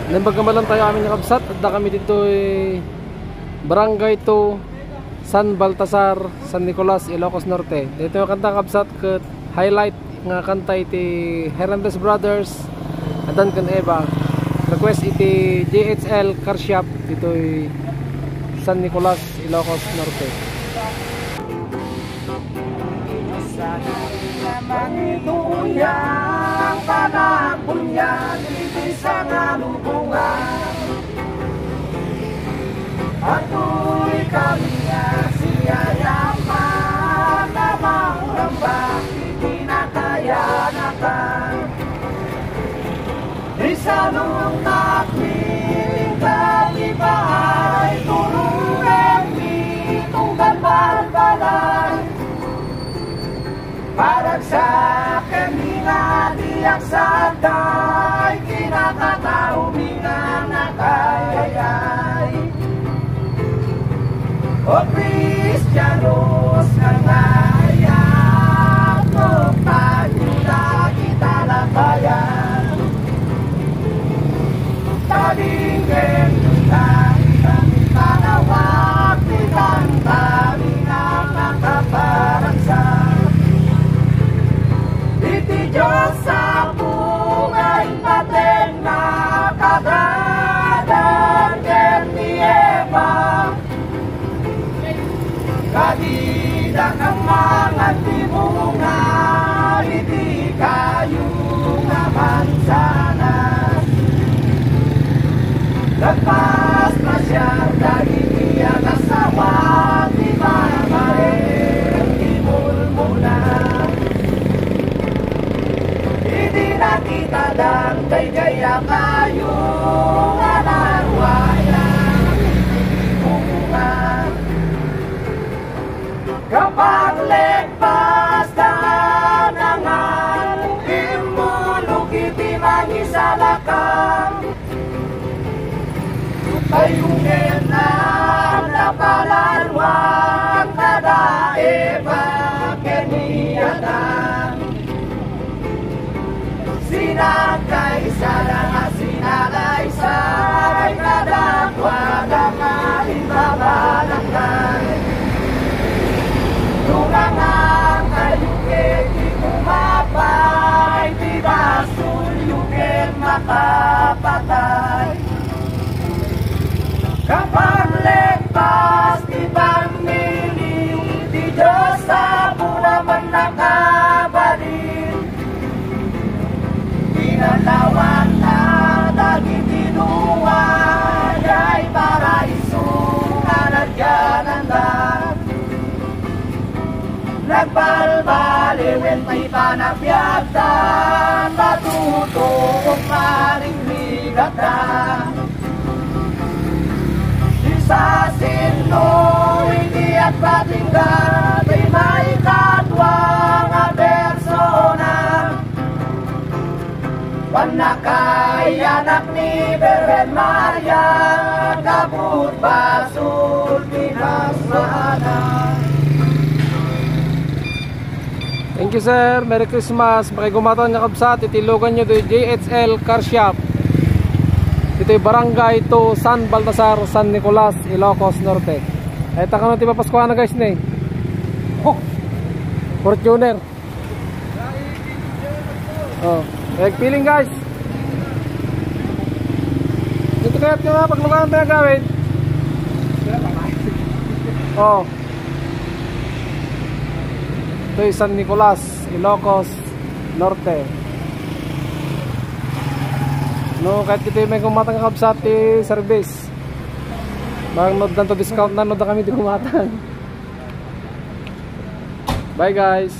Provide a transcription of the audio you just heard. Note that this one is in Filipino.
Nambagamalan tayo amin ng kabsat at na kami dito Barangay 2 San Baltasar, San Nicolas, Ilocos Norte. Dito yung kanta kabsat kat highlight nga kanta iti Hernandez Brothers adan kan Eva. Request iti JHL Car Shop dito San Nicolas, Ilocos Norte. Manituyang panagpunyan sa nalubungan at tuloy kami nga siyayaman na maurambak itinatayanakan isanong nakmiling kaliba ay turungan mitunggal balbalan parang sa kanina diyak sa day kinakatao minang nakayayay o Kristiyanos na ngayon kung tayo na kita labayan talingin tayo kami tanawag nilang kami na nakaparagsak iti Diyos sa bungay natin na kagadan ni Eva kadida kang mga tibunga iti kayo naman sana nagpas na siya dagiti ang asawa di babae imulmula hindi nakita lang kay gaya kayo nga narwayan bunga kapag legpas daanangan imulog iti mangisalakang ayungin na napalalwang kadaeba keniyatan sinagaysay kadakwa dangalin babalanggan tungangang kayukin di kumapay di basulyukin makapatay kapag legpas di pamiliw di Diyos sa bunaman nakabalin pinalawan na dagiti nuwan ay paraiso na nagyananda nagbalbaliwin may panagbiagdan matutong maring bigatan sa sino hindi at patinggan ay may katwa nga persona panakay anak ni Virgen Maria kabut basul pinasana. Thank you sir, Merry Christmas. Makigumatan nga kabsat itilugan nyo do JHL Car Shop. Ito yung Barangay 2 San Baltasar, San Nicolas, Ilocos Norte. Ay taka na tipapaskuhan na guys na oh, Fortuner. Oh, egg peeling guys. Dito kaya't yung mga paglukaan tayo gawin. Oh, ito yung San Nicolas, Ilocos Norte. No, kahit ito may kumatang kabsat service. Bang nod na to discount na nod na kami di kumatang. Bye guys.